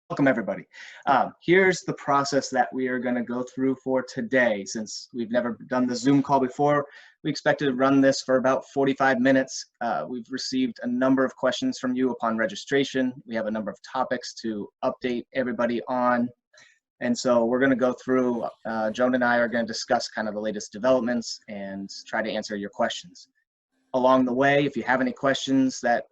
Welcome everybody. Here's the process that we are going to go through for today. Since we've never done the Zoom call before, we expected to run this for about 45 minutes. We've received a number of questions from you upon registration. We have a number of topics to update everybody on. And so we're going to go through, Joan and I are going to discuss kind of the latest developments and try to answer your questions. Along the way, if you have any questions that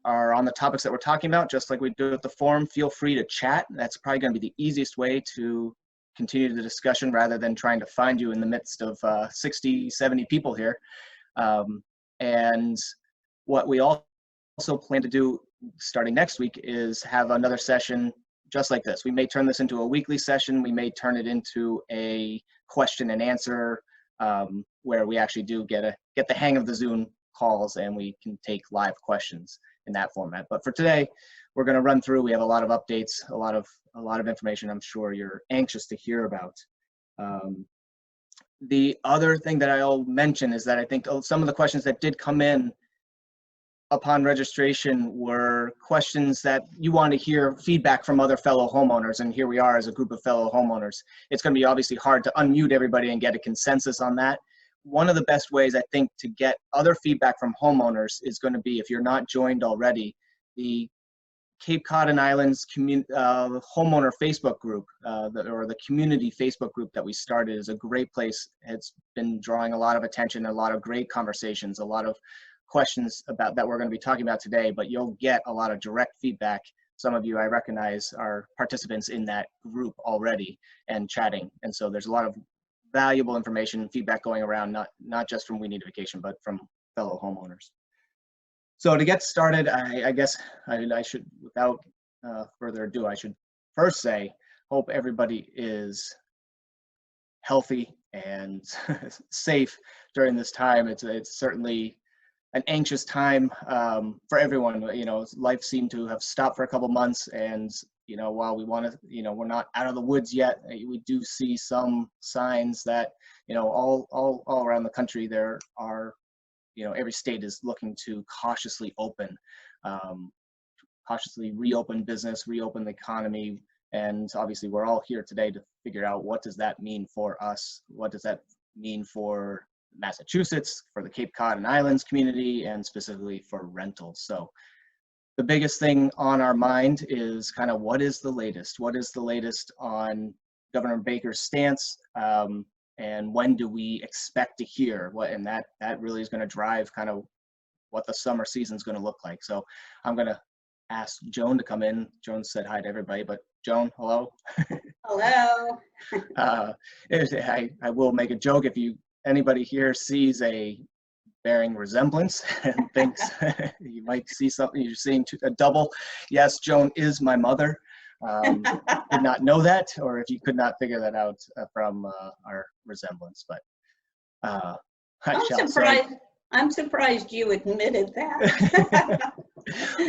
are on the topics that we're talking about, just like we do with the forum, feel free to chat. That's probably going to be the easiest way to continue the discussion rather than trying to find you in the midst of 60, 70 people here. And what we also plan to do starting next week is have another session just like this. We may turn this into a weekly session. We may turn it into a question and answer where we actually do get the hang of the Zoom calls and we can take live questions in that format. But for today, we're going to run through. We have a lot of updates, a lot of information I'm sure you're anxious to hear about. The other thing that I'll mention is that I think some of the questions that did come in upon registration were questions that you want to hear feedback from other fellow homeowners, and here we are as a group of fellow homeowners. It's going to be obviously hard to unmute everybody and get a consensus on that. One of the best ways, I think, to get other feedback from homeowners is going to be, if you're not joined already, the Cape Cod and Islands homeowner Facebook group, or the community Facebook group that we started is a great place. It's been drawing a lot of attention, a lot of great conversations, a lot of questions about that we're going to be talking about today, but you'll get a lot of direct feedback. Some of you I recognize are participants in that group already and chatting. And so there's a lot of valuable information and feedback going around, not just from We Need a Vacation, but from fellow homeowners. So to get started, I guess I should, without further ado, I should first say, hope everybody is healthy and safe during this time. It's certainly an anxious time for everyone. You know, life seemed to have stopped for a couple months, and you know, while we want to, you know, we're not out of the woods yet, we do see some signs that, you know, all around the country there are, you know, every state is looking to cautiously reopen business, reopen the economy. And obviously we're all here today to figure out, what does that mean for us? What does that mean for Massachusetts, for the Cape Cod and Islands community, and specifically for rentals? So the biggest thing on our mind is kind of what is the latest? What is the latest on Governor Baker's stance? And when do we expect to hear what? And that really is going to drive kind of what the summer season is going to look like. So I'm going to ask Joan to come in. Joan said hi to everybody, but Joan, hello. Hello. I will make a joke. If anybody here sees a bearing resemblance and thinks you might see something, you're seeing a double. Yes, Joan is my mother. Did not know that, or if you could not figure that out from our resemblance, but I'm surprised you admitted that.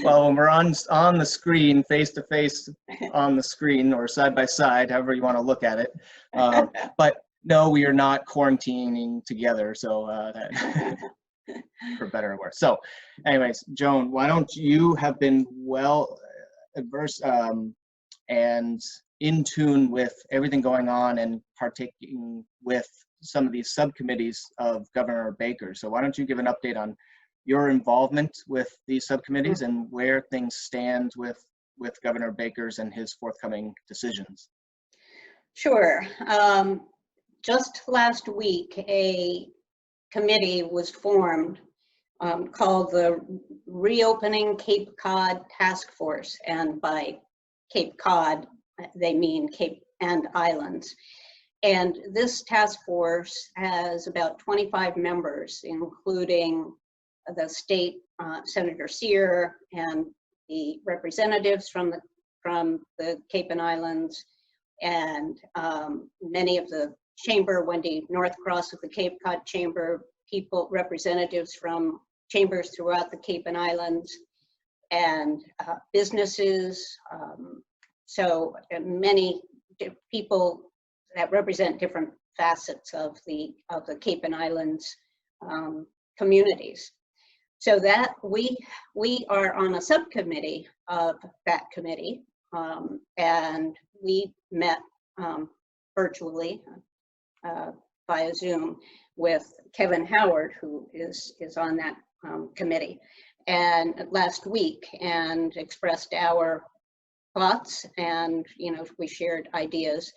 Well, when we're on the screen, face to face on the screen, or side by side, however you want to look at it, but no, we are not quarantining together, so for better or worse. So anyways, Joan, why don't you have been well adverse and in tune with everything going on and partaking with some of these subcommittees of Governor Baker. So why don't you give an update on your involvement with these subcommittees and where things stand with Governor Baker's and his forthcoming decisions? Sure. Just last week, a committee was formed called the Reopening Cape Cod Task Force, and by Cape Cod they mean Cape and Islands. And this task force has about 25 members, including the state Senator Sear and the representatives from the Cape and Islands, and many of the chamber, Wendy Northcross of the Cape Cod Chamber, representatives from chambers throughout the Cape and Islands, and businesses. So many people that represent different facets of the Cape and Islands communities. So that we are on a subcommittee of that committee and we met virtually via Zoom with Kevin Howard, who is on that committee, and last week, and expressed our thoughts, and we shared ideas.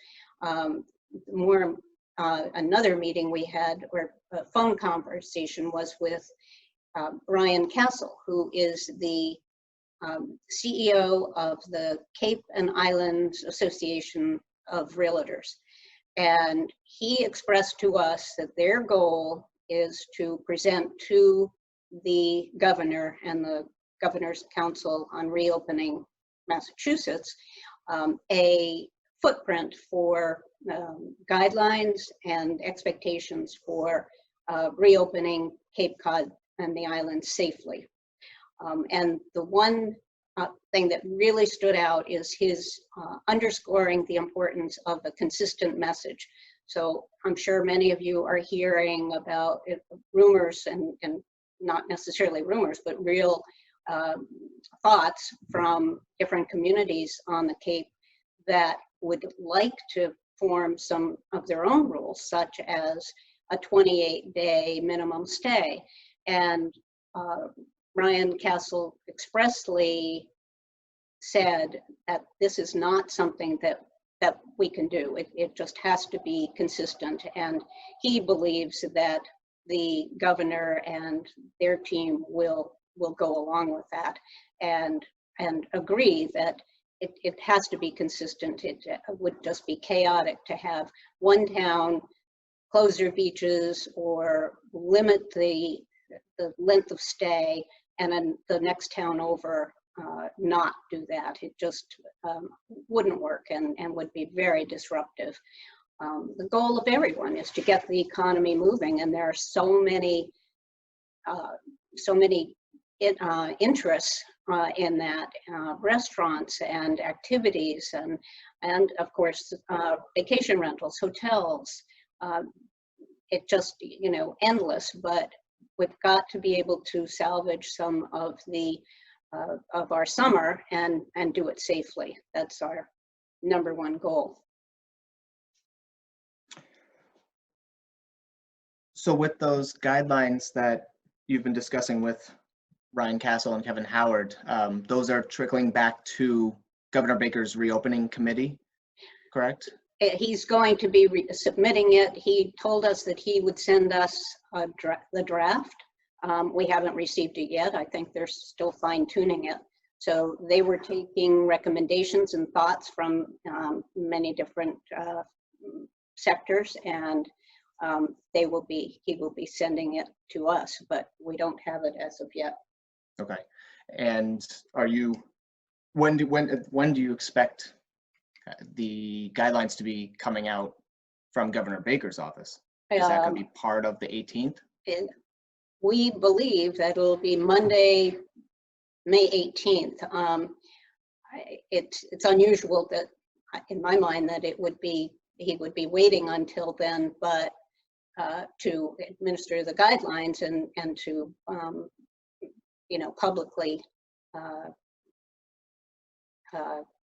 Another meeting we had, or a phone conversation, was with Brian Castle, who is the CEO of the Cape and Islands Association of Realtors. And he expressed to us that their goal is to present to the governor and the Governor's Council on Reopening Massachusetts a footprint for guidelines and expectations for reopening Cape Cod and the islands safely. And the one thing that really stood out is his underscoring the importance of a consistent message. So I'm sure many of you are hearing about rumors, and not necessarily rumors, but real thoughts from different communities on the Cape that would like to form some of their own rules, such as a 28-day minimum stay. And Ryan Castle expressly said that this is not something that we can do. It just has to be consistent. And he believes that the governor and their team will go along with that and agree that it has to be consistent. It would just be chaotic to have one town close their beaches or limit the length of stay, and then the next town over not do that. It just wouldn't work and would be very disruptive. The goal of everyone is to get the economy moving, and there are so many interests in that, restaurants and activities, and of course vacation rentals, hotels. It just, endless, but we've got to be able to salvage some of the of our summer and do it safely. That's our #1 goal. So with those guidelines that you've been discussing with Ryan Castle and Kevin Howard, those are trickling back to Governor Baker's reopening committee, correct? He's going to be submitting it. He told us that he would send us the draft. We haven't received it yet. I think they're still fine-tuning it. So they were taking recommendations and thoughts from many different sectors, and he will be sending it to us, but we don't have it as of yet. Okay. And when do you expect the guidelines to be coming out from Governor Baker's office? Is that going to be part of the 18th? We believe that it'll be Monday, May 18th. It's unusual that, in my mind, that he would be waiting until then, but to administer the guidelines and to publicly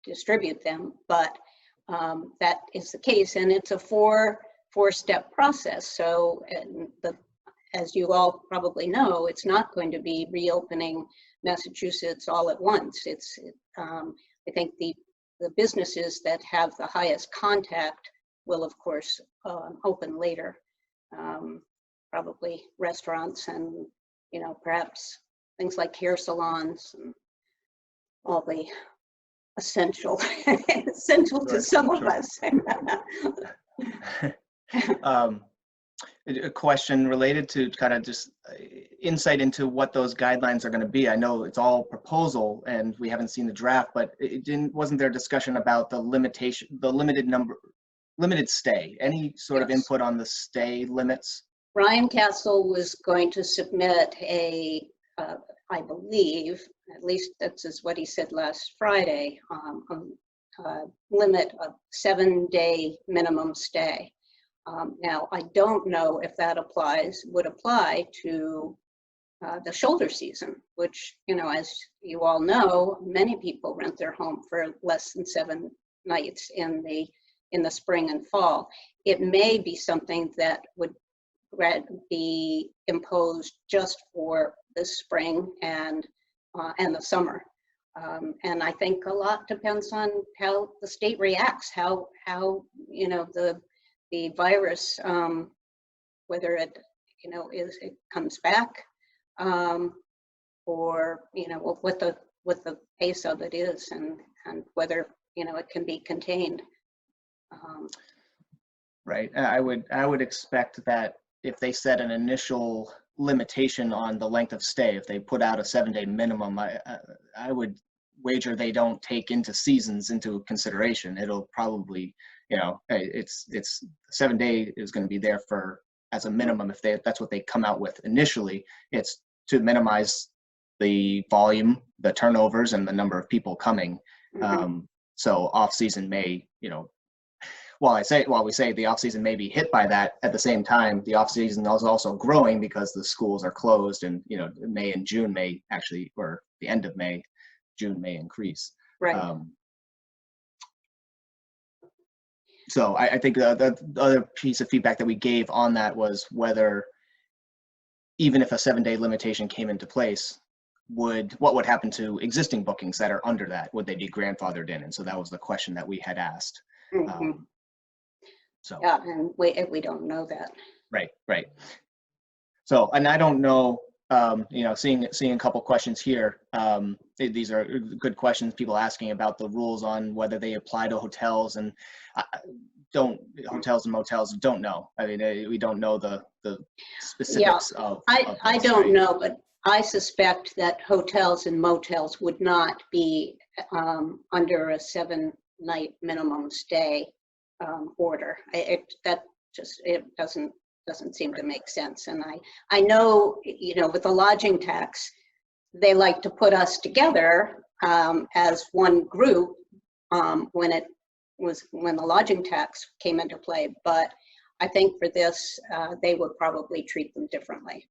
distribute them. But that is the case, and it's a four-step process. So as you all probably know, it's not going to be reopening Massachusetts all at once. I think the businesses that have the highest contact will, of course, open later. Probably restaurants and, perhaps things like hair salons and all the essential to some of us. A question related to kind of just insight into what those guidelines are going to be. I know it's all proposal and we haven't seen the draft, but wasn't there discussion about the limited stay? Any sort of input on the stay limits? Ryan Castle was going to submit I believe, at least that's what he said last Friday, limit of 7-day minimum stay. Now, I don't know if that would apply to the shoulder season, which, you know, as you all know, many people rent their home for less than 7 nights in the spring and fall. It may be something that would be imposed just for the spring and the summer. And I think a lot depends on how the state reacts, how you know, the virus, whether it, you know, it comes back, or, you know, what the pace of it is, and whether, you know, it can be contained. Right. I would expect that if they set an initial limitation on the length of stay, if they put out a 7-day minimum, I would wager they don't take into seasons into consideration. It'll probably, you know, it's 7-day is going to be there for as a minimum. If that's what they come out with initially, it's to minimize the volume, the turnovers, and the number of people coming. So off season may, you know, while we say the off season may be hit by that, at the same time, the off season is also growing because the schools are closed, and, you know, May and June may actually, or the end of May, June may increase. Right. So I think the other piece of feedback that we gave on that was whether, even if a 7-day limitation came into place, what would happen to existing bookings that are under that? Would they be grandfathered in? And so that was the question that we had asked. So yeah, and we don't know that. Right. So, and I don't know, you know, seeing a couple questions here. These are good questions. People asking about the rules on whether they apply to hotels, and hotels and motels. Don't know. I mean, we don't know the specifics of. I don't know, but I suspect that hotels and motels would not be under a 7-night minimum stay order. It doesn't seem to make sense. And I know, you know, with the lodging tax, they like to put us together as one group when the lodging tax came into play. But I think for this, they would probably treat them differently.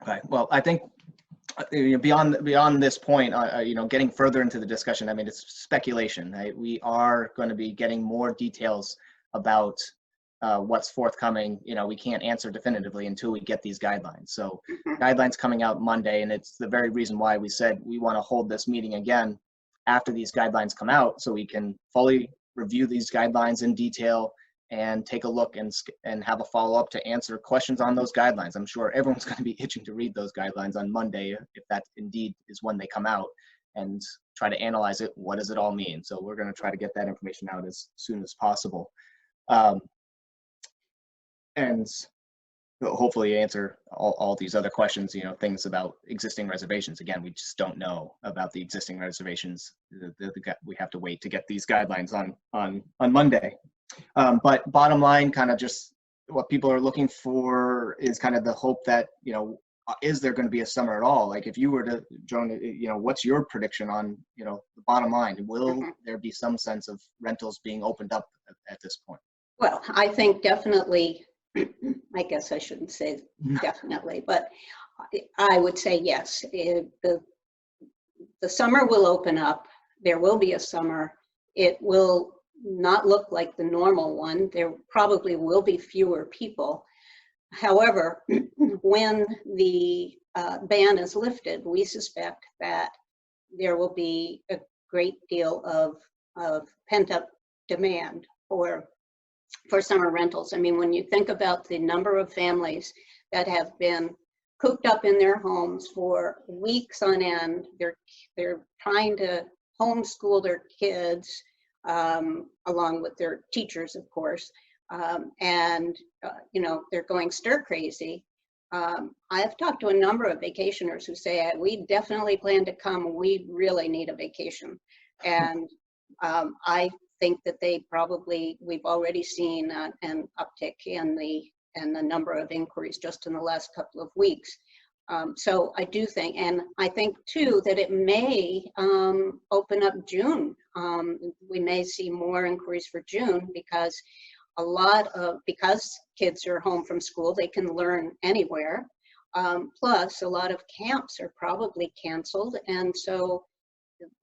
Okay. Well, I think beyond this point, you know, getting further into the discussion, I mean, it's speculation. Right? We are going to be getting more details about what's forthcoming. You know, we can't answer definitively until we get these guidelines. So guidelines coming out Monday, and it's the very reason why we said we want to hold this meeting again after these guidelines come out, so we can fully review these guidelines in detail and take a look and have a follow-up to answer questions on those guidelines. I'm sure everyone's going to be itching to read those guidelines on Monday, if that indeed is when they come out, and try to analyze it. What does it all mean? So we're going to try to get that information out as soon as possible. And hopefully answer all these other questions, you know, things about existing reservations. Again, we just don't know about the existing reservations. We have to wait to get these guidelines on Monday. But bottom line, kind of just what people are looking for is kind of the hope that, you know, is there going to be a summer at all? Like, if you were to, Joan, you know, what's your prediction on, you know, the bottom line? Will there be some sense of rentals being opened up at this point? Well, I think definitely, I guess I shouldn't say definitely, but I would say yes. The summer will open up. There will be a summer. It will not look like the normal one. There probably will be fewer people. However, when the ban is lifted, we suspect that there will be a great deal of pent-up demand for summer rentals. I mean, when you think about the number of families that have been cooped up in their homes for weeks on end, they're trying to homeschool their kids, along with their teachers, of course, and you know, they're going stir crazy. I've talked to a number of vacationers who say, we definitely plan to come, we really need a vacation. And I think that we've already seen an uptick in the number of inquiries just in the last couple of weeks. So I do think, and I think too, that it may open up June. We may see more inquiries for June because because kids are home from school, they can learn anywhere. Plus, a lot of camps are probably canceled, and so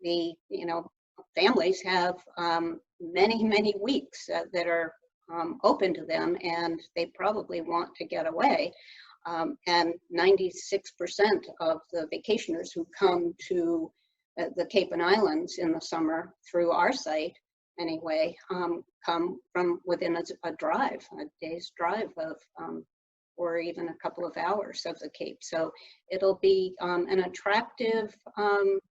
the families have many weeks that are open to them, and they probably want to get away. And 96% of the vacationers who come to the Cape and Islands in the summer through our site anyway, come from within a day's drive of, or even a couple of hours of the Cape. So it'll be an attractive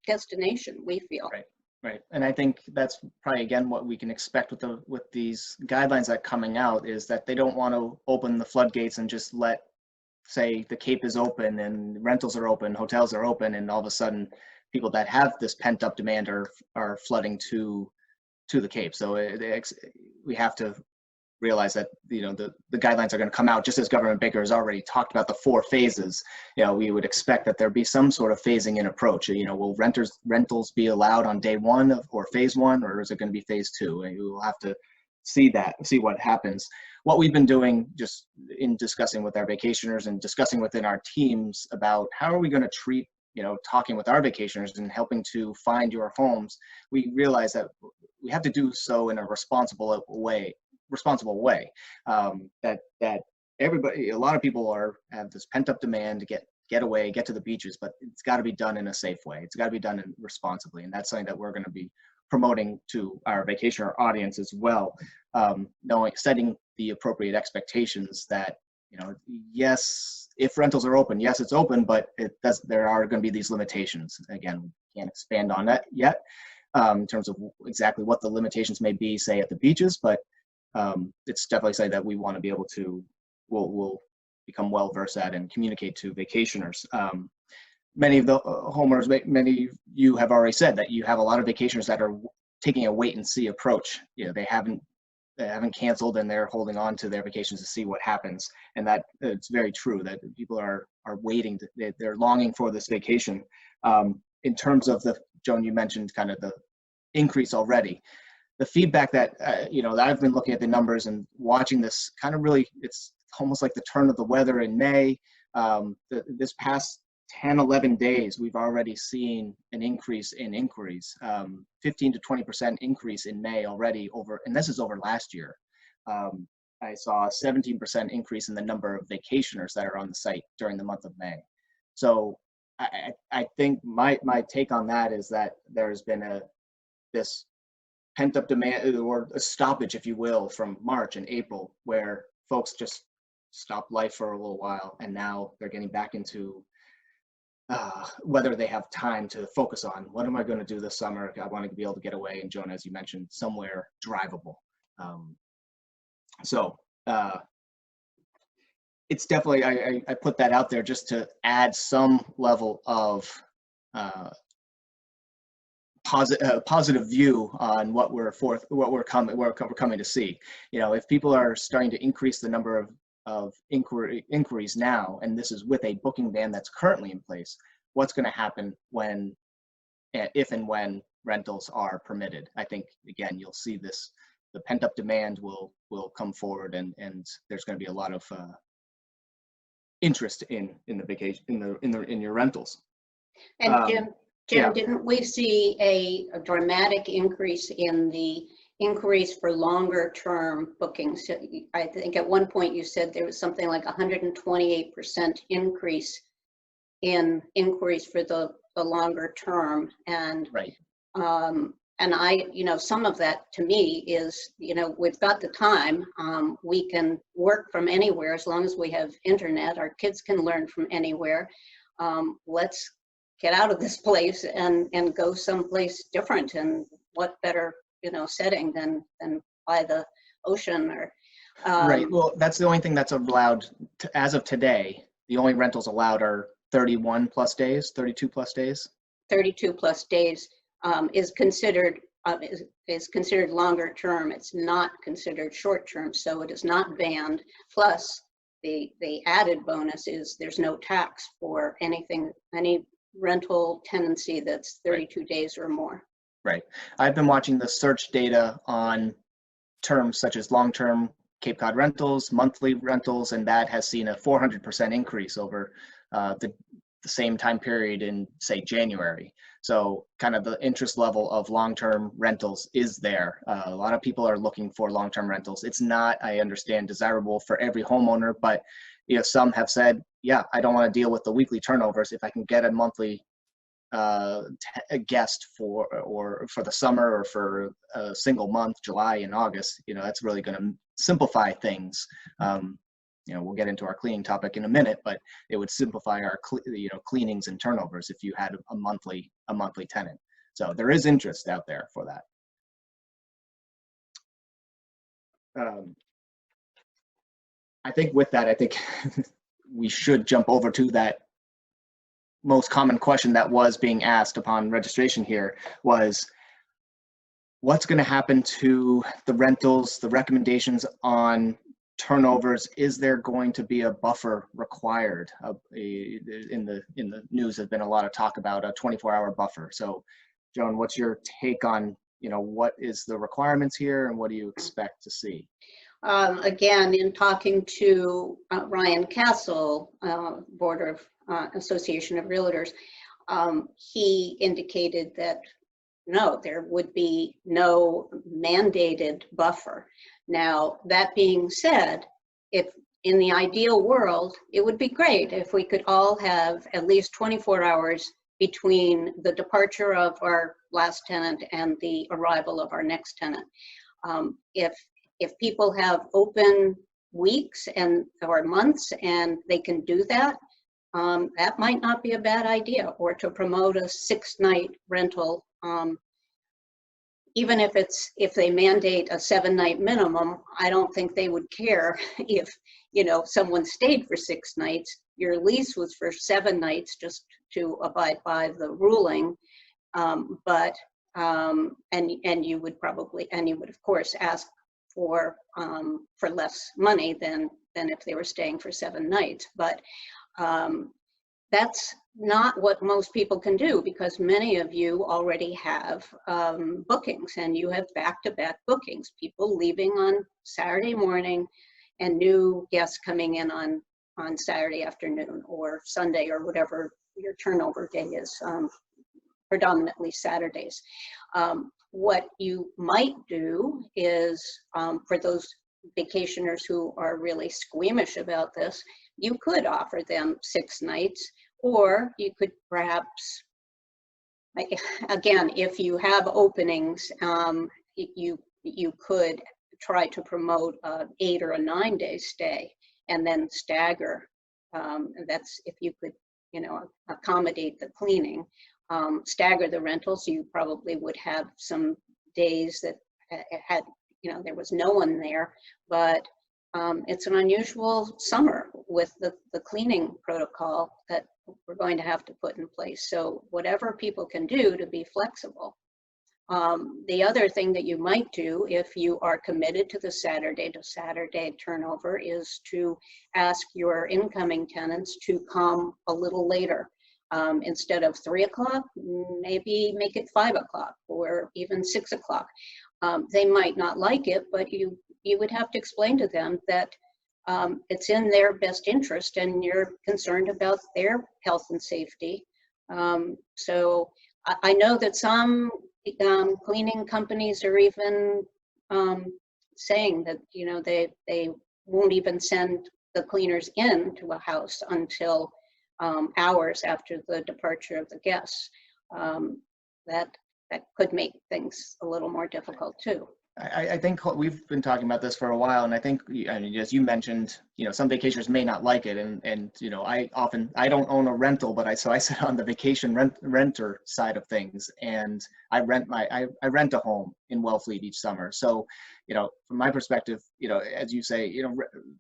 destination, we feel. Right. Right, and I think that's probably again what we can expect with these guidelines that are coming out, is that they don't want to open the floodgates and just let, say, the Cape is open and rentals are open, hotels are open, and all of a sudden people that have this pent up demand are flooding to the Cape. So we have to realize that the guidelines are going to come out just as Governor Baker has already talked about the 4 phases. We would expect that there be some sort of phasing in approach. Will rentals be allowed on day 1 or phase 1, or is it going to be phase 2? And we will have to see what happens. What we've been doing, just in discussing with our vacationers and discussing within our teams about how are we going to treat, talking with our vacationers and helping to find your homes, we realize that we have to do so in a responsible way. That everybody, a lot of people have this pent up demand to get away, get to the beaches, but it's got to be done in a safe way. It's got to be done responsibly, and that's something that we're going to be promoting to our vacationer audience as well. Setting the appropriate expectations that yes, if rentals are open, yes, it's open, but there are going to be these limitations. Again, we can't expand on that yet in terms of exactly what the limitations may be, say, at the beaches, but it's definitely something that we want to be able to, we'll become well versed at and communicate to vacationers. Many of the homeowners, many of you have already said that you have a lot of vacationers that are taking a wait and see approach. They haven't canceled, and they're holding on to their vacations to see what happens. And that it's very true that people are waiting, they're longing for this vacation. In terms of Joan, you mentioned kind of the increase already. The feedback that, that I've been looking at the numbers and watching this kind of really, it's almost like the turn of the weather in May. This past 10, 11 days, we've already seen an increase in inquiries, 15 to 20% increase in May already and this is over last year. I saw a 17% increase in the number of vacationers that are on the site during the month of May. So I think my take on that is that there's been this pent-up demand, or a stoppage, if you will, from March and April, where folks just stopped life for a little while, and now they're getting back into whether they have time to focus on, what am I going to do this summer? I want to be able to get away, and Joan, as you mentioned, somewhere drivable. It's definitely, I put that out there just to add some level of positive view on what we're coming to see. If people are starting to increase the number of inquiries now, and this is with a booking ban that's currently in place, what's going to happen if and when rentals are permitted? I think again you'll see the pent-up demand will come forward, and there's going to be a lot of interest in the vacation in your rentals. And Jim, yeah. Didn't we see a dramatic increase in the inquiries for longer term bookings? I think at one point you said there was something like 128% increase in inquiries for the longer term. And right. And some of that to me is, we've got the time, we can work from anywhere as long as we have internet, our kids can learn from anywhere. Let's get out of this place and go someplace different, and what better, setting than by the ocean or. Right, well, that's the only thing that's allowed as of today. The only rentals allowed are 31 plus days, 32 plus days. 32 plus days. Is considered longer term. It's not considered short term, so it is not banned. Plus, the added bonus is there's no tax for any rental tenancy that's 32 days or more. Right. I've been watching the search data on terms such as long-term Cape Cod rentals, monthly rentals, and that has seen a 400% increase over the same time period in, say, January. So kind of the interest level of long-term rentals is there. A lot of people are looking for long-term rentals. It's not, I understand, desirable for every homeowner, but some have said, yeah, I don't want to deal with the weekly turnovers. If I can get a monthly a guest for the summer or for a single month, July and August, that's really going to simplify things. We'll get into our cleaning topic in a minute, but it would simplify our cleanings and turnovers if you had a monthly tenant. So there is interest out there for that. I think with that, I think we should jump over to that most common question that was being asked upon registration here was, what's going to happen to the rentals, the recommendations on turnovers? Is there going to be a buffer required? In the news has been a lot of talk about a 24-hour buffer. So Joan, what's your take on, what is the requirements here and what do you expect to see? Again, in talking to Ryan Castle, Board of Association of Realtors, he indicated that no, there would be no mandated buffer. Now, that being said, if in the ideal world, it would be great if we could all have at least 24 hours between the departure of our last tenant and the arrival of our next tenant. If people have open weeks or months and they can do that, that might not be a bad idea. Or to promote a 6-night rental, even if they mandate a 7-night minimum, I don't think they would care if someone stayed for 6 nights. Your lease was for 7 nights, just to abide by the ruling, and you would of course ask for less money than if they were staying for 7 nights. But that's not what most people can do, because many of you already have bookings, and you have back-to-back bookings, people leaving on Saturday morning and new guests coming in on Saturday afternoon or Sunday or whatever your turnover day is, predominantly Saturdays. What you might do is, for those vacationers who are really squeamish about this, you could offer them 6 nights, or you could perhaps, again, if you have openings, you could try to promote an 8 or a 9-day stay and then stagger. That's if you could, accommodate the cleaning. Stagger the rentals. You probably would have some days that had, there was no one there, but it's an unusual summer with the cleaning protocol that we're going to have to put in place. So whatever people can do to be flexible. The other thing that you might do if you are committed to the Saturday to Saturday turnover is to ask your incoming tenants to come a little later. Instead of 3 o'clock, maybe make it 5 o'clock or even 6 o'clock. They might not like it, but you would have to explain to them that it's in their best interest and you're concerned about their health and safety. So I know that some cleaning companies are even saying that they won't even send the cleaners into a house until hours after the departure of the guests. That could make things a little more difficult too. I think we've been talking about this for a while, and I think, as you mentioned, some vacationers may not like it, and I don't own a rental, but I sit on the vacation renter side of things, and I rent a home in Wellfleet each summer. So, from my perspective, as you say,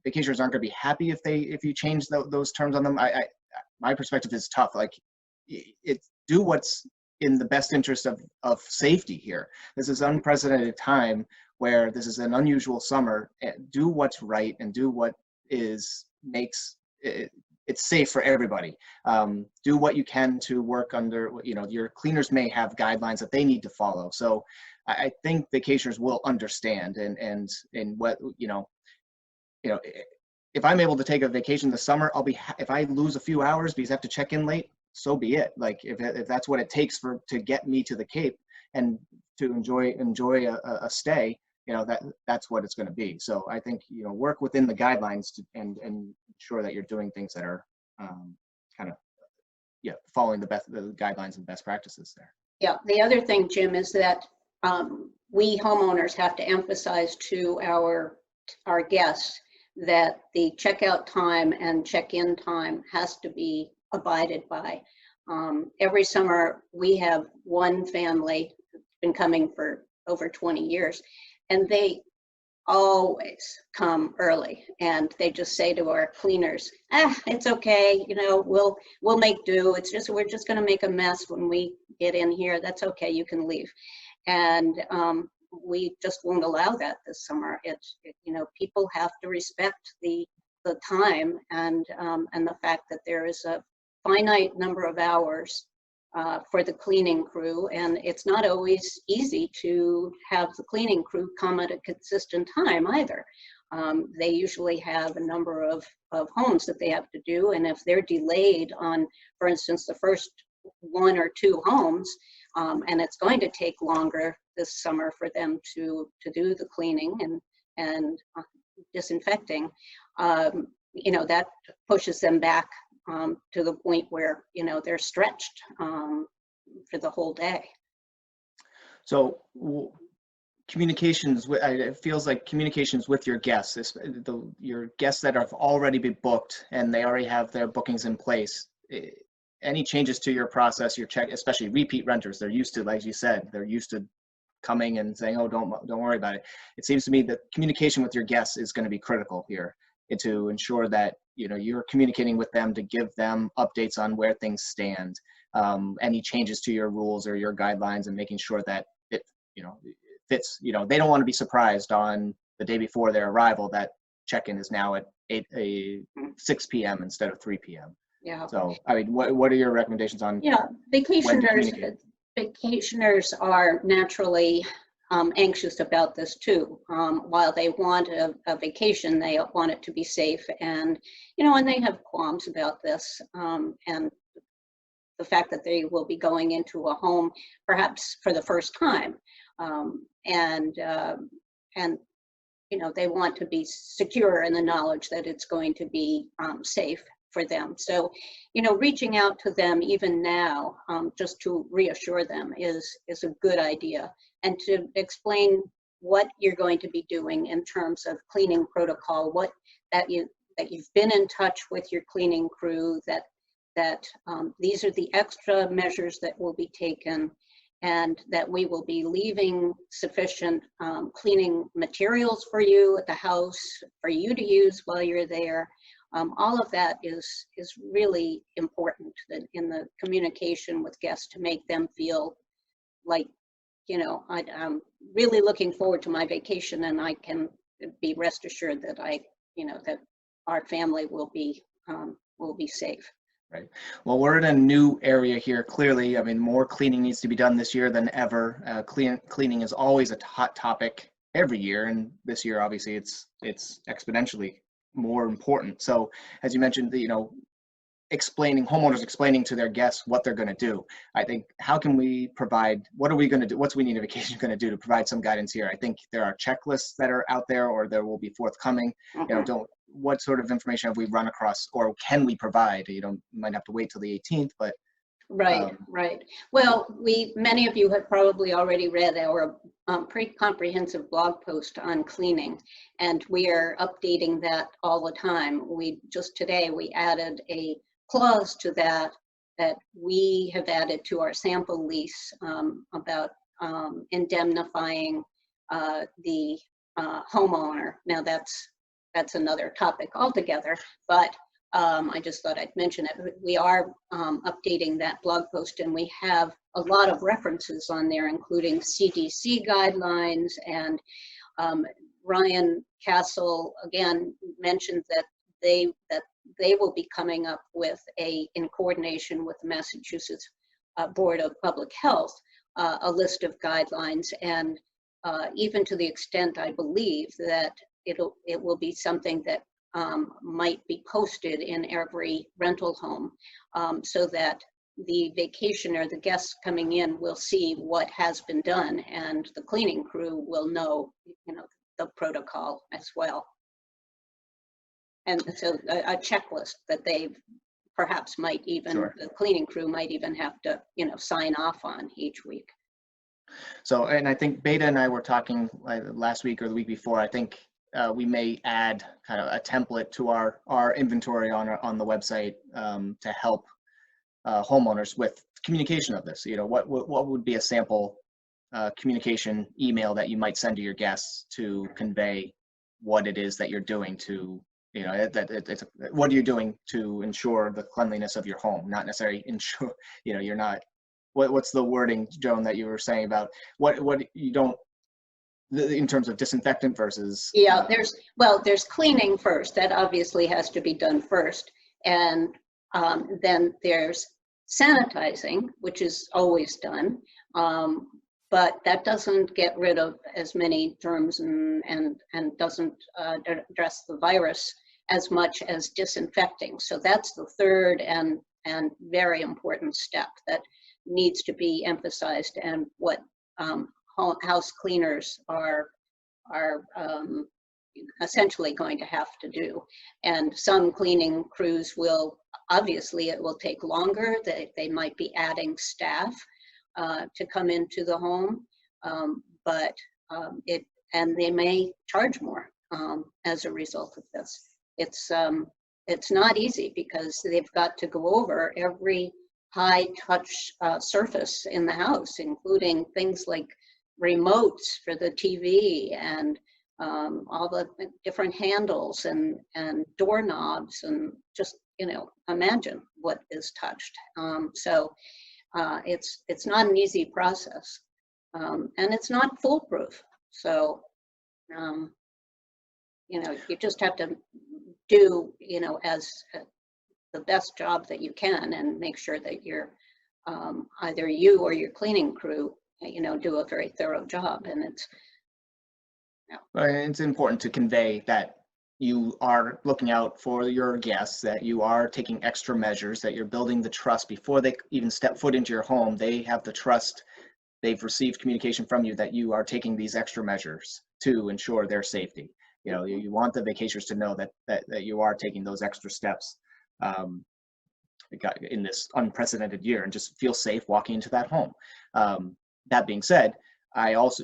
vacationers aren't going to be happy if you change those terms on them. My perspective is tough. Like, do what's in the best interest of safety here. This is unprecedented time where this is an unusual summer. Do what's right and do what makes it's safe for everybody. Do what you can to work under, your cleaners may have guidelines that they need to follow. So I think vacationers will understand and what, if I'm able to take a vacation this summer, if I lose a few hours because I have to check in late, so be it. Like if that's what it takes to get me to the Cape and to enjoy a stay, that's what it's going to be. So I think, work within the guidelines and ensure that you're doing things that are kind of, following the guidelines and best practices there. Yeah, the other thing, Jim, is that we homeowners have to emphasize to our guests that the checkout time and check-in time has to be abided by. Every summer, we have one family, been coming for over 20 years, and they always come early, and they just say to our cleaners, it's okay, we'll make do. We're just going to make a mess when we get in here. That's okay, you can leave. And we just won't allow that this summer. People have to respect the time and the fact that there is a finite number of hours for the cleaning crew, and it's not always easy to have the cleaning crew come at a consistent time either. They usually have a number of homes that they have to do, and if they're delayed on, for instance, the first 1 or 2 homes, and it's going to take longer this summer for them to do the cleaning and disinfecting, that pushes them back to the point where they're stretched for the whole day. So communications, it feels like communications with your guests, your guests that have already been booked and they already have their bookings in place. Any changes to your process, your check, especially repeat renters, they're used to, like you said, they're used to coming and saying, oh, don't worry about it. It seems to me that communication with your guests is going to be critical here, to ensure that you're communicating with them to give them updates on where things stand, any changes to your rules or your guidelines, and making sure that it fits. They don't want to be surprised on the day before their arrival that check-in is now at 6 p.m. instead of 3 p.m. Yeah. So I mean, what are your recommendations on? Yeah, vacationers are naturally anxious about this too. While they want a vacation, they want it to be safe, and and they have qualms about this, and the fact that they will be going into a home perhaps for the first time, and they want to be secure in the knowledge that it's going to be safe for them. So, reaching out to them even now, just to reassure them is a good idea, and to explain what you're going to be doing in terms of cleaning protocol, that you've been in touch with your cleaning crew, that these are the extra measures that will be taken, and that we will be leaving sufficient cleaning materials for you at the house for you to use while you're there. All of that is really important in the communication with guests, to make them feel like, I'm really looking forward to my vacation, and I can be rest assured that that our family will be safe. Right. Well, we're in a new area here. Clearly, I mean, more cleaning needs to be done this year than ever. Cleaning is always a hot topic every year, and this year, obviously, it's exponentially more important. So, as you mentioned, homeowners explaining to their guests what they're going to do. I think, how can we provide? What are we going to do? What's WeNeedaVacation going to do to provide some guidance here? I think there are checklists that are out there, or there will be forthcoming. Mm-hmm. What sort of information have we run across, or can we provide? You might have to wait till the 18th, but right. Well, many of you have probably already read our pretty comprehensive blog post on cleaning, and we are updating that all the time. Today we added a clause to that we have added to our sample lease about indemnifying the homeowner. Now that's another topic altogether, but I just thought I'd mention it. We are updating that blog post, and we have a lot of references on there, including CDC guidelines, and Ryan Castle again mentioned that they will be coming up with in coordination with the Massachusetts Board of Public Health, a list of guidelines, and even to the extent I believe that it will be something that might be posted in every rental home, so that the vacationer, the guests coming in, will see what has been done, and the cleaning crew will know, the protocol as well. And so a checklist that they perhaps might even, Sure. the cleaning crew might even have to, sign off on each week. So, and I think Beta and I were talking last week or the week before. I think we may add kind of a template to our inventory on the website to help homeowners with communication of this. What would be a sample communication email that you might send to your guests to convey what it is that you're doing to, what are you doing to ensure the cleanliness of your home, not necessarily ensure, you're not, what's the wording, Joan, that you were saying about what you don't, in terms of disinfectant versus? Yeah, there's cleaning first. That obviously has to be done first. And then there's sanitizing, which is always done. But that doesn't get rid of as many germs and doesn't address the virus as much as disinfecting. So that's the third and very important step that needs to be emphasized, and what house cleaners are essentially going to have to do. And some cleaning crews will, obviously it will take longer. They might be adding staff to come into the home, but they may charge more as a result of this. It's not easy, because they've got to go over every high touch surface in the house, including things like remotes for the TV and all the different handles and doorknobs, and just, imagine what is touched. So it's not an easy process, and it's not foolproof. So, you just have to do, as the best job that you can, and make sure that you're, either you or your cleaning crew, do a very thorough job. And it's important to convey that you are looking out for your guests, that you are taking extra measures, that you're building the trust before they even step foot into your home. They have the trust, they've received communication from you that you are taking these extra measures to ensure their safety. You want the vacationers to know that you are taking those extra steps in this unprecedented year, and just feel safe walking into that home. That being said,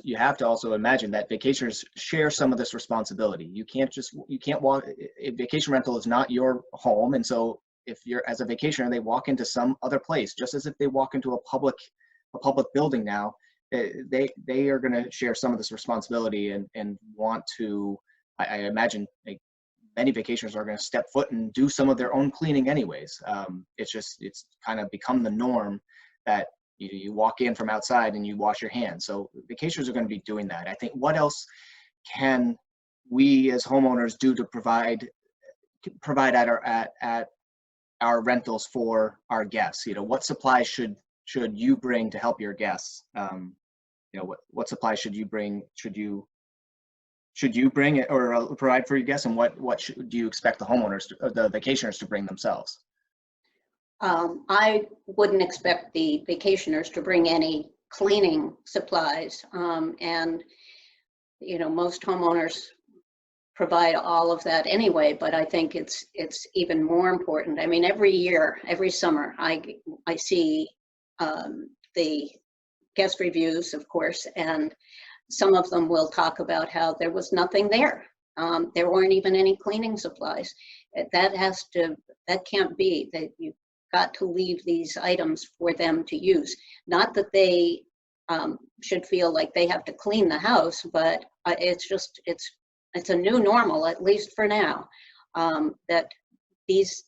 you have to also imagine that vacationers share some of this responsibility. You can't walk. A vacation rental is not your home, and so if you're, as a vacationer, they walk into some other place, just as if they walk into a public building now, they are going to share some of this responsibility and want to. I imagine many vacationers are going to step foot and do some of their own cleaning anyways. It's kind of become the norm that you walk in from outside and you wash your hands. So vacationers are going to be doing that. I think, what else can we as homeowners do to provide at our rentals for our guests? What supplies should you bring to help your guests? What supplies should you bring? Should you bring it or provide for your guests, and what do you expect the vacationers to bring themselves? I wouldn't expect the vacationers to bring any cleaning supplies, and most homeowners provide all of that anyway. But I think it's even more important. I mean, every summer, I see the guest reviews, of course, and some of them will talk about how there was nothing there. There weren't even any cleaning supplies. That can't be. That you've got to leave these items for them to use. Not that they should feel like they have to clean the house, but it's a new normal, at least for now, that these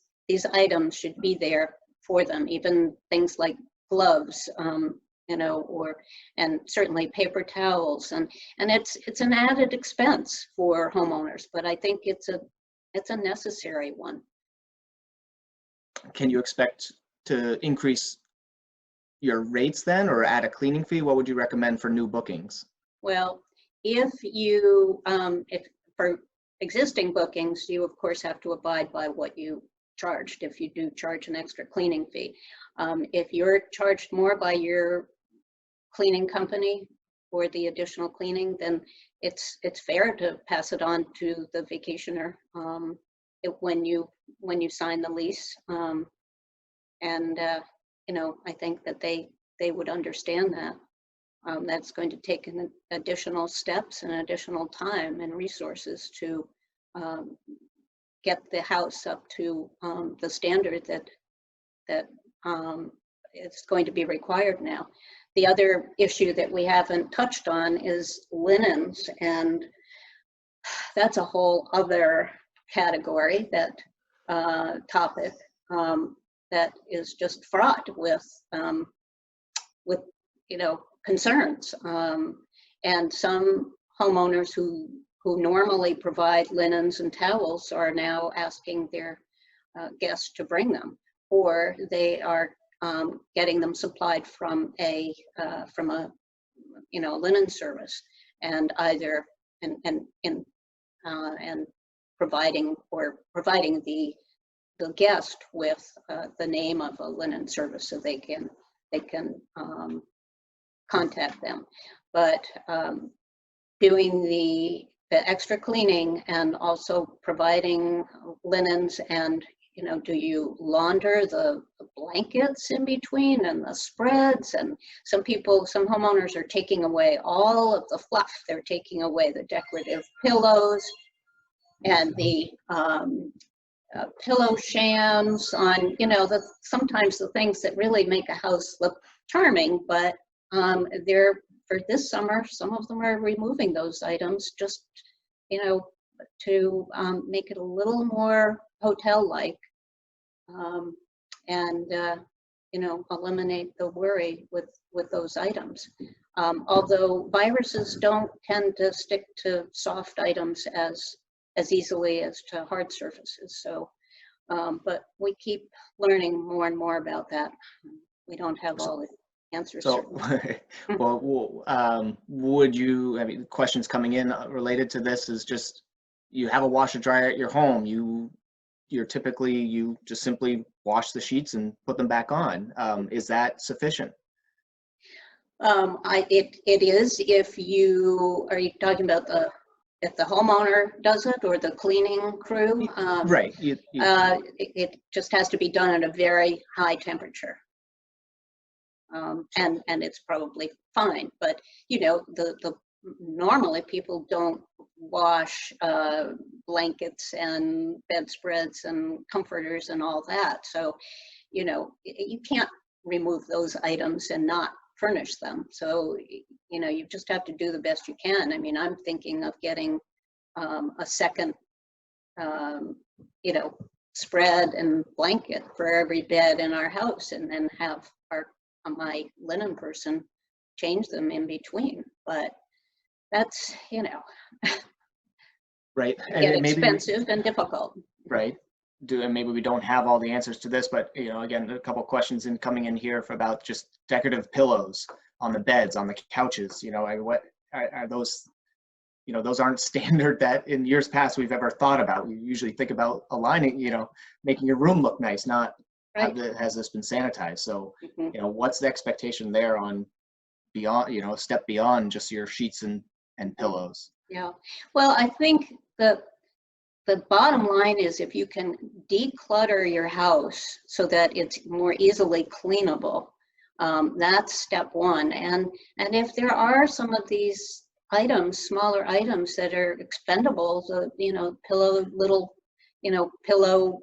items should be there for them. Even things like gloves, and certainly paper towels, and it's an added expense for homeowners, but I think it's a necessary one. Can you expect to increase your rates then, or add a cleaning fee? What would you recommend for new bookings? Well, if you, if for existing bookings, you of course have to abide by what you charged if you do charge an extra cleaning fee. If you're charged more by your cleaning company for the additional cleaning, then it's fair to pass it on to the vacationer when you sign the lease. You know, I think that they would understand that. That's going to take an additional steps and additional time and resources to get the house up to the standard that is going to be required now. The other issue that we haven't touched on is linens, and that's a whole other category, that topic that is just fraught with you know, concerns. And some homeowners who normally provide linens and towels are now asking their guests to bring them, or they are getting them supplied from a you know, linen service, and either and providing the guest with the name of a linen service so they can contact them. But doing the extra cleaning and also providing linens, and you know, do you launder the blankets in between and the spreads? And some homeowners are taking away all of the fluff. They're taking away the decorative pillows and the pillow shams on, you know, sometimes the things that really make a house look charming, but for this summer, some of them are removing those items just, you know, to make it a little more hotel-like, and you know, eliminate the worry with those items. Although viruses don't tend to stick to soft items as easily as to hard surfaces. So, but we keep learning more and more about that. We don't have all the answers. So, well, would you, I mean, questions coming in related to this is just, you have a washer dryer at your home. You're typically, you just simply wash the sheets and put them back on. Is that sufficient? It is, if you, are you talking about if the homeowner does it or the cleaning crew? Right. It just has to be done at a very high temperature. And it's probably fine, but you know, normally people don't wash blankets and bedspreads and comforters and all that. So, you know, you can't remove those items and not furnish them. So, you know, you just have to do the best you can. I mean, I'm thinking of getting a second, you know, spread and blanket for every bed in our house, and then have my linen person change them in between. But that's, you know, right, get expensive and difficult. Right. And maybe we don't have all the answers to this, but you know, again, a couple questions coming in here about just decorative pillows on the beds, on the couches. You know, what are those? You know, those aren't standard that in years past we've ever thought about. We usually think about aligning, you know, making your room look nice, not right. Has this been sanitized? So, you know, what's the expectation there on beyond, you know, a step beyond just your sheets and pillows? Yeah. Well, I think the bottom line is, if you can declutter your house so that it's more easily cleanable, that's step one. And if there are some of these items, smaller items that are expendable, so, you know, little, you know, pillow,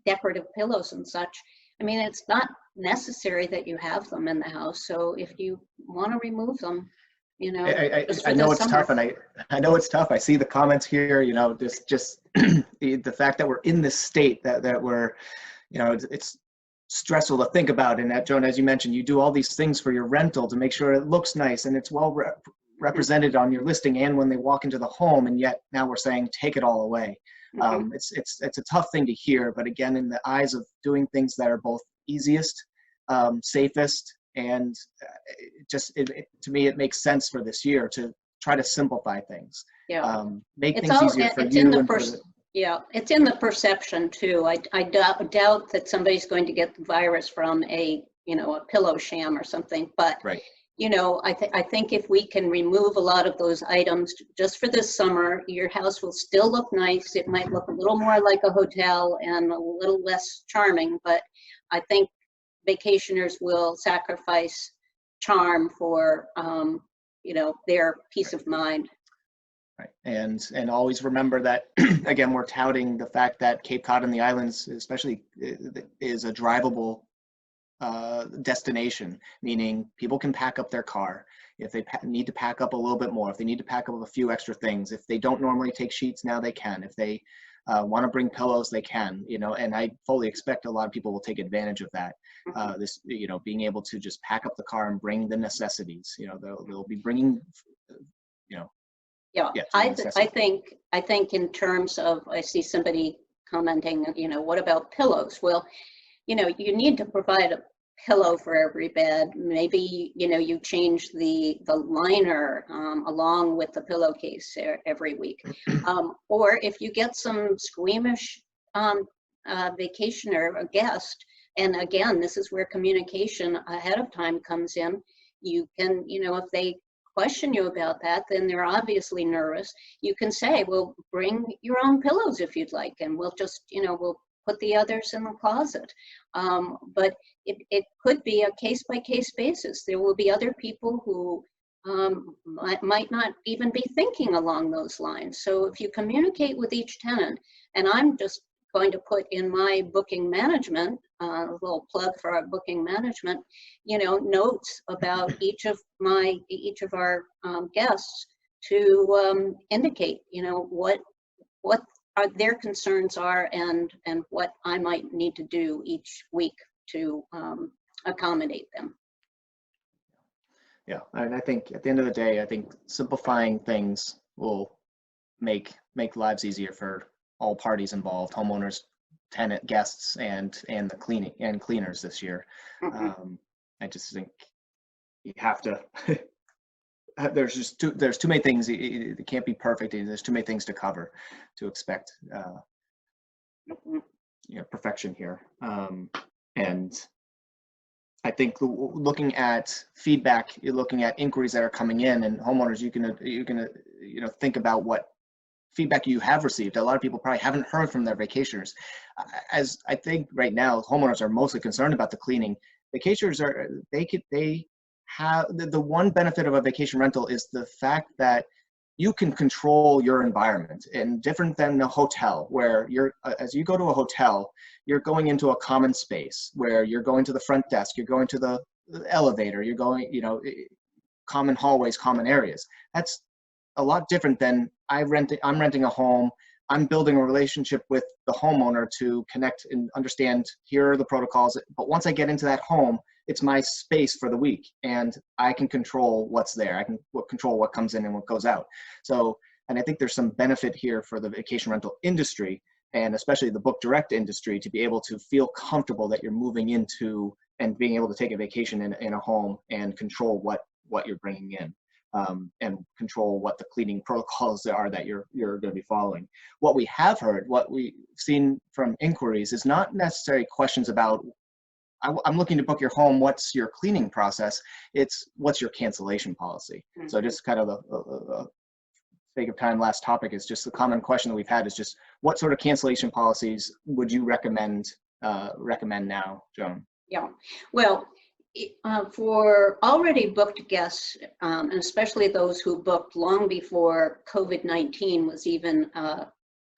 decorative pillows and such. I mean, it's not necessary that you have them in the house. So if you want to remove them, you know, I know it's tough, and I know it's tough. I see the comments here, you know, just the fact that we're in this state that we're, you know, it's stressful to think about. And that, Joan, as you mentioned, you do all these things for your rental to make sure it looks nice and it's well represented on your listing and when they walk into the home, and yet now we're saying take it all away. It's a tough thing to hear, but again, in the eyes of doing things that are both easiest, safest, and to me, it makes sense for this year to try to simplify things. Yeah. Make It's things all, easier for it's in you the and for the, yeah, it's in the perception too. I doubt that somebody's going to get the virus from a, a pillow sham or something, but right. I think if we can remove a lot of those items just for this summer, your house will still look nice. It might look a little more like a hotel and a little less charming, but I think vacationers will sacrifice charm for, their peace of mind. Right. And always remember that, again, we're touting the fact that Cape Cod and the islands, especially, is a drivable destination, meaning people can pack up their car if they need to pack up a little bit more, if they need to pack up a few extra things, if they don't normally take sheets, now they can, if they want to bring pillows, they can, and I fully expect a lot of people will take advantage of that. This, being able to just pack up the car and bring the necessities, they'll be bringing, Yeah, yeah, I think in terms of, I see somebody commenting, what about pillows? Well, you need to provide a pillow for every bed. Maybe, you change the liner along with the pillowcase every week. Or if you get some squeamish vacationer, a guest, and again, this is where communication ahead of time comes in. You can, if they question you about that, then they're obviously nervous. You can say, well, bring your own pillows if you'd like, and we'll just, we'll put the others in the closet. But it could be a case-by-case basis. There will be other people who might not even be thinking along those lines. So if you communicate with each tenant, and I'm just going to put in my booking management, a little plug for our booking management, notes about each of our guests to indicate, what their concerns are and what I might need to do each week to accommodate them. Yeah, and I think at the end of the day, I think simplifying things will make lives easier for all parties involved, homeowners, tenant, guests, and the cleaners this year. Mm-hmm. I just think you have to. There's too many things. It can't be perfect. There's too many things to cover to expect perfection here. And I think looking at feedback, you're looking at inquiries that are coming in, and homeowners, you can think about what feedback you have received. A lot of people probably haven't heard from their vacationers. As I think right now, homeowners are mostly concerned about the cleaning. Vacationers they have the one benefit of a vacation rental is the fact that you can control your environment, and different than a hotel where as you go to a hotel, you're going into a common space where you're going to the front desk, you're going to the elevator, you're going, common hallways, common areas. That's a lot different than I'm renting a home. I'm building a relationship with the homeowner to connect and understand, here are the protocols. But once I get into that home, it's my space for the week, and I can control what's there. I can control what comes in and what goes out. So, and I think there's some benefit here for the vacation rental industry, and especially the book direct industry, to be able to feel comfortable that you're moving into and being able to take a vacation in a home and control what you're bringing in. And control what the cleaning protocols are that you're going to be following. What we have heard, what we've seen from inquiries, is not necessarily questions about, I'm looking to book your home, what's your cleaning process? It's what's your cancellation policy. Mm-hmm. So just kind of the sake of time, last topic is just the common question that we've had is just what sort of cancellation policies would you recommend now, Joan? Yeah, well, for already booked guests, and especially those who booked long before COVID-19 was even a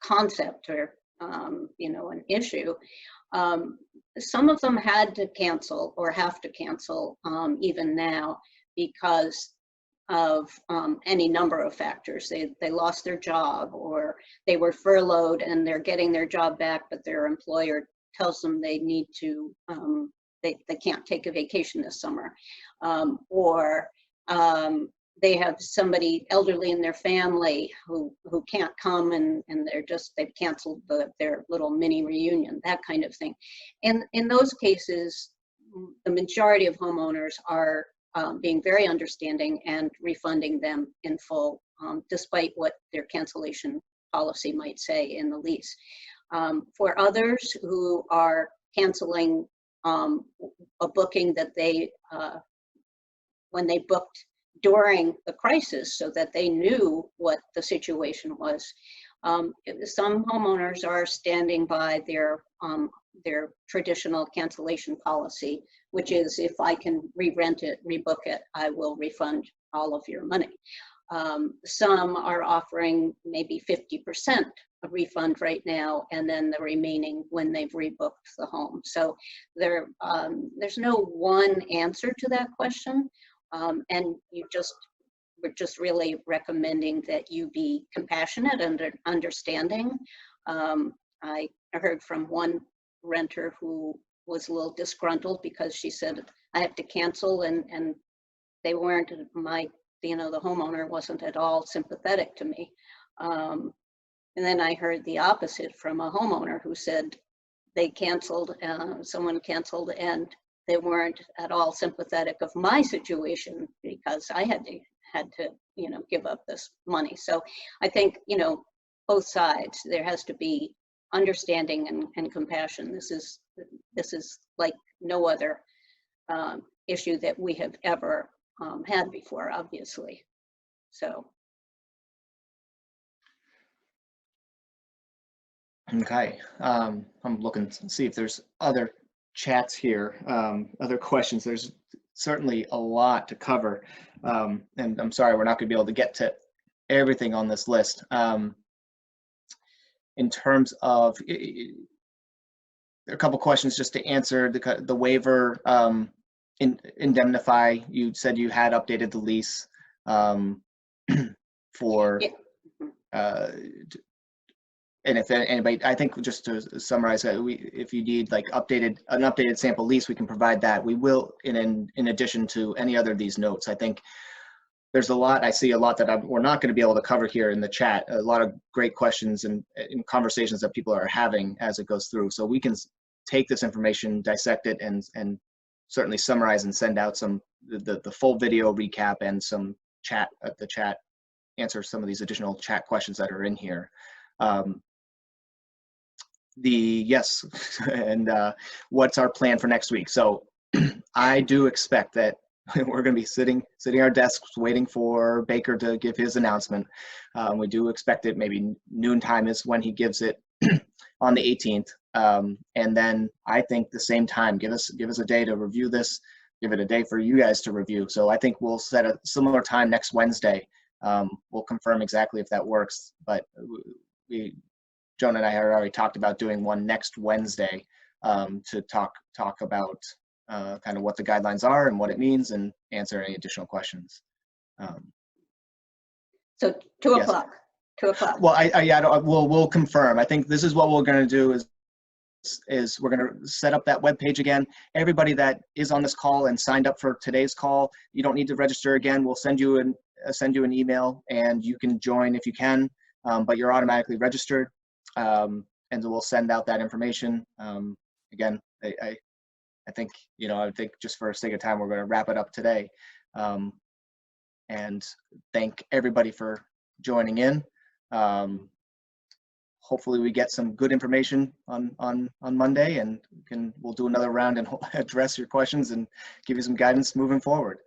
concept or, an issue, some of them had to cancel or have to cancel even now because of any number of factors. They lost their job, or they were furloughed and they're getting their job back, but their employer tells them they need to, they can't take a vacation this summer, or they have somebody elderly in their family who can't come, and they've canceled their little mini reunion, that kind of thing. And in those cases, the majority of homeowners are being very understanding and refunding them in full despite what their cancellation policy might say in the lease. For others who are canceling a booking that they, when they booked during the crisis so that they knew what the situation was. Some homeowners are standing by their traditional cancellation policy, which is if I can re-rent it, rebook it, I will refund all of your money. Some are offering maybe 50% a refund right now, and then the remaining when they've rebooked the home. So there's no one answer to that question, and we're just really recommending that you be compassionate and understanding. I heard from one renter who was a little disgruntled because she said, I have to cancel, and they weren't, the homeowner wasn't at all sympathetic to me. And then I heard the opposite from a homeowner who said they canceled, someone canceled, and they weren't at all sympathetic of my situation because I had to give up this money. So I think, both sides, there has to be understanding and compassion. This is like no other issue that we have ever had before, obviously. So. Okay, I'm looking to see if there's other chats here, other questions. There's certainly a lot to cover, and I'm sorry we're not going to be able to get to everything on this list. In terms of, there are a couple questions just to answer. The waiver, indemnify, you said you had updated the lease for, and if anybody, I think just to summarize, if you need like an updated sample lease, we can provide that. We will, in addition to any other of these notes. I think there's a lot, I see a lot that we're not going to be able to cover here in the chat. A lot of great questions and conversations that people are having as it goes through. So we can take this information, dissect it, and certainly summarize and send out the full video recap and some chat, answer some of these additional chat questions that are in here. Yes, and what's our plan for next week? So I do expect that we're going to be sitting at our desks waiting for Baker to give his announcement. We do expect it maybe noontime is when he gives it on the 18th, and then I think the same time, give us a day to review this, give it a day for you guys to review. So I think we'll set a similar time next Wednesday. We'll confirm exactly if that works, but Joan and I have already talked about doing one next Wednesday to talk about kind of what the guidelines are and what it means and answer any additional questions. So 2 yes. o'clock. 2 o'clock. Well, we'll confirm. I think this is what we're going to do is we're going to set up that web page again. Everybody that is on this call and signed up for today's call, you don't need to register again. We'll send you an email and you can join if you can, but you're automatically registered. And we'll send out that information. Again, I think, I think just for sake of time, we're going to wrap it up today. And thank everybody for joining in. Hopefully we get some good information on Monday, and we'll do another round and address your questions and give you some guidance moving forward.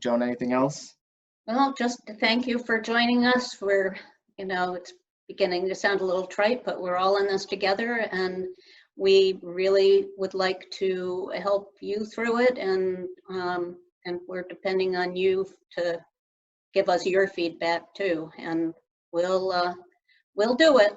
Joan, anything else? Well, just to thank you for joining us. We're, it's beginning to sound a little trite, but we're all in this together, and we really would like to help you through it, and we're depending on you to give us your feedback too, and we'll do it.